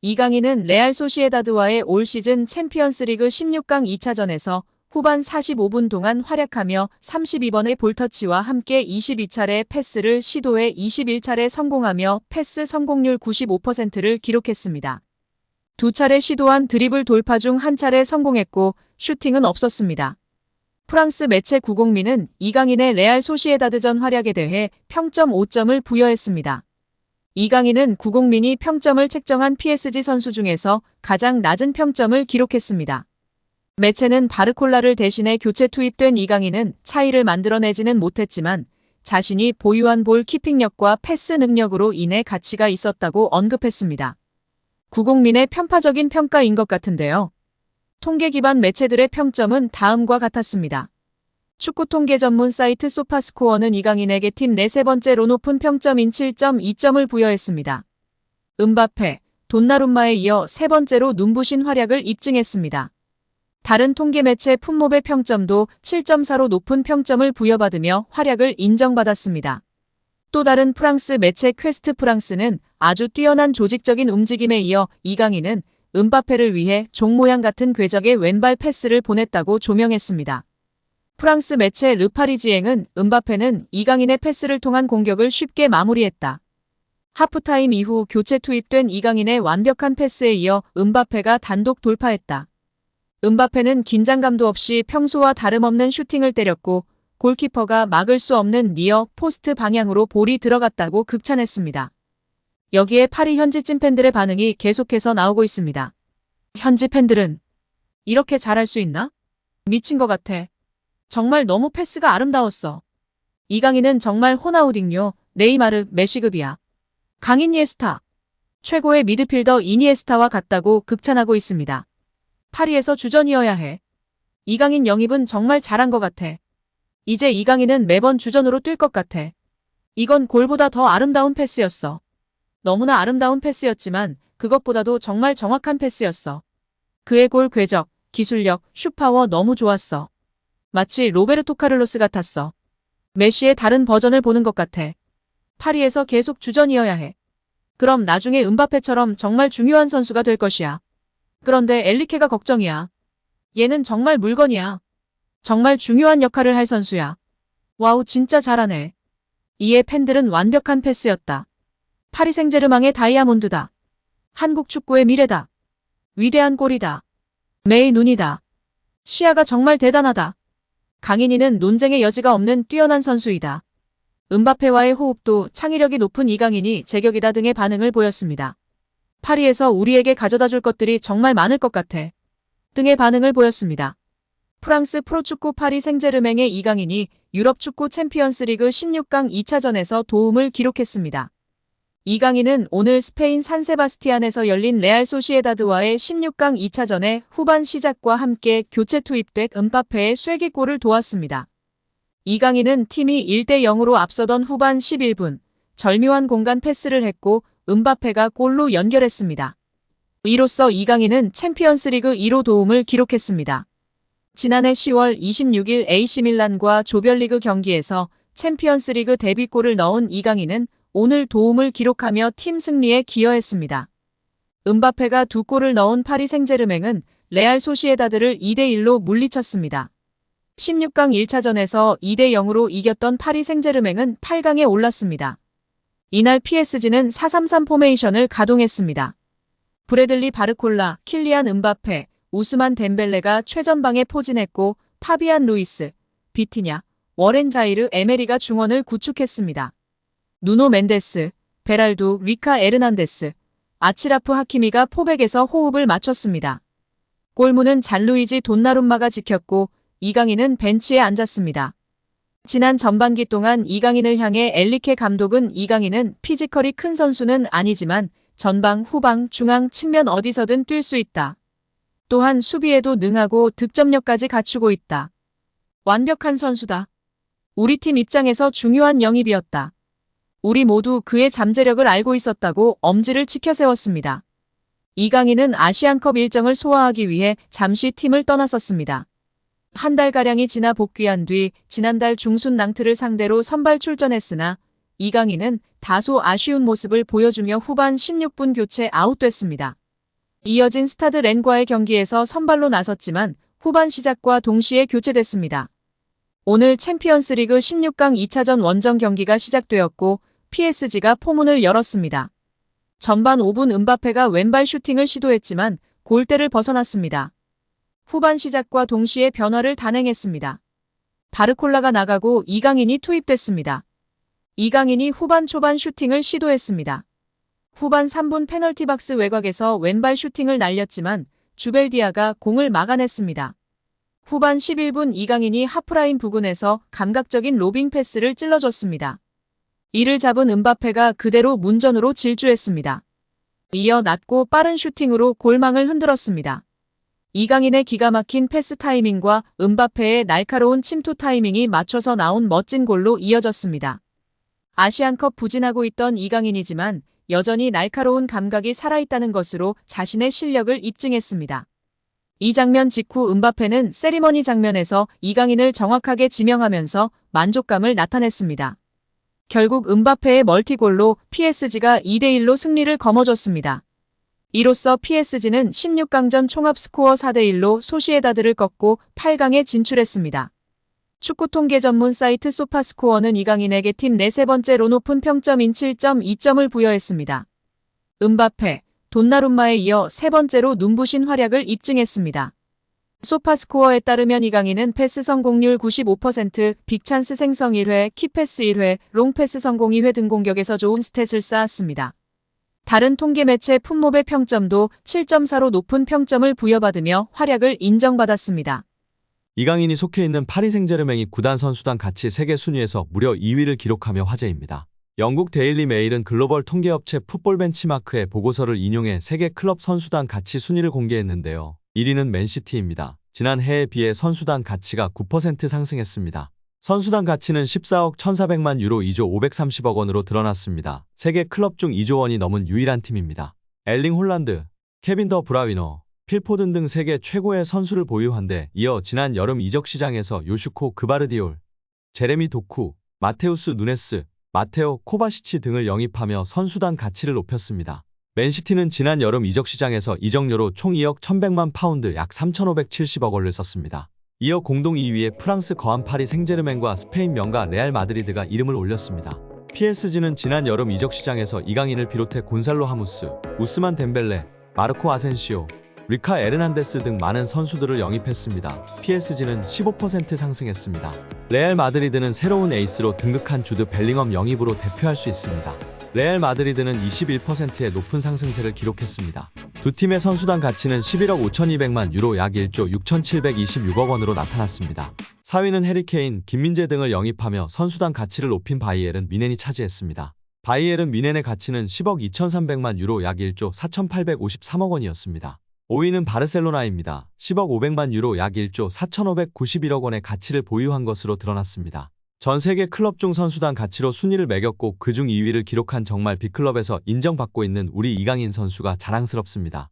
이강인은 레알 소시에다드와의 올 시즌 챔피언스리그 16강 2차전에서 후반 45분 동안 활약하며 32번의 볼터치와 함께 22차례 패스를 시도해 21차례 성공하며 패스 성공률 95%를 기록했습니다. 두 차례 시도한 드리블 돌파 중 한 차례 성공했고 슈팅은 없었습니다. 프랑스 매체 구공민은 이강인의 레알 소시에다드전 활약에 대해 평점 5점을 부여했습니다. 이강인은 구공민이 평점을 책정한 PSG 선수 중에서 가장 낮은 평점을 기록했습니다. 매체는 바르콜라를 대신해 교체 투입된 이강인은 차이를 만들어내지는 못했지만 자신이 보유한 볼 키핑력과 패스 능력으로 인해 가치가 있었다고 언급했습니다. 구공민의 편파적인 평가인 것 같은데요. 통계 기반 매체들의 평점은 다음과 같았습니다. 축구 통계 전문 사이트 소파스코어는 이강인에게 팀 내 세 번째로 높은 평점인 7.2점을 부여했습니다. 음바페, 돈나룸마에 이어 세 번째로 눈부신 활약을 입증했습니다. 다른 통계 매체 풋몹의 평점도 7.4로 높은 평점을 부여받으며 활약을 인정받았습니다. 또 다른 프랑스 매체 퀘스트 프랑스는 아주 뛰어난 조직적인 움직임에 이어 이강인은 음바페를 위해 종 모양 같은 궤적의 왼발 패스를 보냈다고 조명했습니다. 프랑스 매체 르파리지앵은 음바페는 이강인의 패스를 통한 공격을 쉽게 마무리했다. 하프타임 이후 교체 투입된 이강인의 완벽한 패스에 이어 음바페가 단독 돌파했다. 음바페는 긴장감도 없이 평소와 다름없는 슈팅을 때렸고 골키퍼가 막을 수 없는 니어 포스트 방향으로 볼이 들어갔다고 극찬했습니다. 여기에 파리 현지 찐팬들의 반응이 계속해서 나오고 있습니다. 현지 팬들은 이렇게 잘할 수 있나? 미친 것 같아. 정말 너무 패스가 아름다웠어. 이강인은 정말 호나우딩요, 네이마르, 메시급이야. 강이니에스타. 최고의 미드필더 이니에스타와 같다고 극찬하고 있습니다. 파리에서 주전이어야 해. 이강인 영입은 정말 잘한 것 같아. 이제 이강인은 매번 주전으로 뛸 것 같아. 이건 골보다 더 아름다운 패스였어. 너무나 아름다운 패스였지만 그것보다도 정말 정확한 패스였어. 그의 골 궤적, 기술력, 슛파워 너무 좋았어. 마치 로베르토 카를로스 같았어. 메시의 다른 버전을 보는 것 같아. 파리에서 계속 주전이어야 해. 그럼 나중에 음바페처럼 정말 중요한 선수가 될 것이야. 그런데 엘리케가 걱정이야. 얘는 정말 물건이야. 정말 중요한 역할을 할 선수야. 와우, 진짜 잘하네. 이에 팬들은 완벽한 패스였다. 파리 생제르맹의 다이아몬드다. 한국 축구의 미래다. 위대한 골이다. 매의 눈이다. 시야가 정말 대단하다. 강인이는 논쟁의 여지가 없는 뛰어난 선수이다. 음바페와의 호흡도 창의력이 높은 이강인이 제격이다 등의 반응을 보였습니다. 파리에서 우리에게 가져다 줄 것들이 정말 많을 것 같아. 등의 반응을 보였습니다. 프랑스 프로축구 파리 생제르맹의 이강인이 유럽 축구 챔피언스리그 16강 2차전에서 도움을 기록했습니다. 이강인은 오늘 스페인 산세바스티안에서 열린 레알 소시에다드와의 16강 2차전의 후반 시작과 함께 교체 투입된 음바페의 쐐기골을 도왔습니다. 이강인은 팀이 1대0으로 앞서던 후반 11분, 절묘한 공간 패스를 했고 음바페가 골로 연결했습니다. 이로써 이강인은 챔피언스리그 2로 도움을 기록했습니다. 지난해 10월 26일 AC밀란과 조별리그 경기에서 챔피언스리그 데뷔골을 넣은 이강인은 오늘 도움을 기록하며 팀 승리에 기여했습니다. 음바페가 두 골을 넣은 파리 생제르맹은 레알 소시에다드를 2대1로 물리쳤습니다. 16강 1차전에서 2대0으로 이겼던 파리 생제르맹은 8강에 올랐습니다. 이날 PSG는 4-3-3 포메이션을 가동했습니다. 브래들리 바르콜라, 킬리안 음바페, 우스만 덴벨레가 최전방에 포진했고 파비안 루이스, 비티냐, 워렌 자이르 에메리가 중원을 구축했습니다. 누노 멘데스, 베랄두, 리카 에르난데스, 아치라프 하키미가 포백에서 호흡을 맞췄습니다. 골문은 잔루이지 돈나룸마가 지켰고 이강인은 벤치에 앉았습니다. 지난 전반기 동안 이강인을 향해 엘리케 감독은 이강인은 피지컬이 큰 선수는 아니지만 전방, 후방, 중앙 측면 어디서든 뛸 수 있다. 또한 수비에도 능하고 득점력까지 갖추고 있다. 완벽한 선수다. 우리 팀 입장에서 중요한 영입이었다. 우리 모두 그의 잠재력을 알고 있었다고 엄지를 치켜세웠습니다. 이강인은 아시안컵 일정을 소화하기 위해 잠시 팀을 떠났었습니다. 한 달가량이 지나 복귀한 뒤 지난달 중순 낭트를 상대로 선발 출전했으나 이강인은 다소 아쉬운 모습을 보여주며 후반 16분 교체 아웃됐습니다. 이어진 스타드 렌과의 경기에서 선발로 나섰지만 후반 시작과 동시에 교체됐습니다. 오늘 챔피언스리그 16강 2차전 원정 경기가 시작되었고 PSG가 포문을 열었습니다. 전반 5분 음바페가 왼발 슈팅을 시도했지만 골대를 벗어났습니다. 후반 시작과 동시에 변화를 단행했습니다. 바르콜라가 나가고 이강인이 투입됐습니다. 이강인이 후반 초반 슈팅을 시도했습니다. 후반 3분 페널티 박스 외곽에서 왼발 슈팅을 날렸지만 주벨디아가 공을 막아냈습니다. 후반 11분 이강인이 하프라인 부근에서 감각적인 로빙 패스를 찔러줬습니다. 이를 잡은 음바페가 그대로 문전으로 질주했습니다. 이어 낮고 빠른 슈팅으로 골망을 흔들었습니다. 이강인의 기가 막힌 패스 타이밍과 음바페의 날카로운 침투 타이밍이 맞춰서 나온 멋진 골로 이어졌습니다. 아시안컵 부진하고 있던 이강인이지만 여전히 날카로운 감각이 살아있다는 것으로 자신의 실력을 입증했습니다. 이 장면 직후 음바페는 세리머니 장면에서 이강인을 정확하게 지명하면서 만족감을 나타냈습니다. 결국 음바페의 멀티골로 PSG가 2대1로 승리를 거머쥐었습니다. 이로써 PSG는 16강전 총합 스코어 4대1로 소시에다드를 꺾고 8강에 진출했습니다. 축구 통계 전문 사이트 소파스코어는 이강인에게 팀 내 세 번째로 높은 평점인 7.2점을 부여했습니다. 음바페, 돈나룸마에 이어 세 번째로 눈부신 활약을 입증했습니다. 소파스코어에 따르면 이강인은 패스 성공률 95%, 빅찬스 생성 1회, 키패스 1회, 롱패스 성공 2회 등 공격에서 좋은 스탯을 쌓았습니다. 다른 통계 매체 풋몹의 평점도 7.4로 높은 평점을 부여받으며 활약을 인정받았습니다. 이강인이 속해 있는 파리 생제르맹이 구단 선수단 가치 세계 순위에서 무려 2위를 기록하며 화제입니다. 영국 데일리 메일은 글로벌 통계업체 풋볼 벤치마크의 보고서를 인용해 세계 클럽 선수단 가치 순위를 공개했는데요. 1위는 맨시티입니다. 지난 해에 비해 선수단 가치가 9% 상승했습니다. 선수단 가치는 14억 1,400만 유로 2조 530억 원으로 드러났습니다. 세계 클럽 중 2조 원이 넘은 유일한 팀입니다. 엘링 홀란드, 케빈 더 브라위너, 필 포든 등 세계 최고의 선수를 보유한 데 이어 지난 여름 이적 시장에서 요슈코 그바르디올, 제레미 도쿠, 마테우스 누네스, 마테오 코바시치 등을 영입하며 선수단 가치를 높였습니다. 맨시티는 지난 여름 이적 시장에서 이적료로 총 2억 1,100만 파운드 약 3,570억 원을 썼습니다. 이어 공동 2위에 프랑스 거한 파리 생제르맹과 스페인 명가 레알 마드리드가 이름을 올렸습니다. PSG는 지난 여름 이적 시장에서 이강인을 비롯해 곤살로 하무스, 우스만 덴벨레, 마르코 아센시오, 리카 에르난데스 등 많은 선수들을 영입했습니다. PSG는 15% 상승했습니다. 레알 마드리드는 새로운 에이스로 등극한 주드 벨링엄 영입으로 대표할 수 있습니다. 레알 마드리드는 21%의 높은 상승세를 기록했습니다. 두 팀의 선수단 가치는 11억 5,200만 유로 약 1조 6,726억 원으로 나타났습니다. 4위는 해리케인, 김민재 등을 영입하며 선수단 가치를 높인 바이에른 뮌헨이 차지했습니다. 바이에른 뮌헨의 가치는 10억 2,300만 유로 약 1조 4,853억 원이었습니다. 5위는 바르셀로나입니다. 10억 500만 유로 약 1조 4,591억 원의 가치를 보유한 것으로 드러났습니다. 전 세계 클럽 중 선수단 가치로 순위를 매겼고 그중 2위를 기록한 정말 빅클럽에서 인정받고 있는 우리 이강인 선수가 자랑스럽습니다.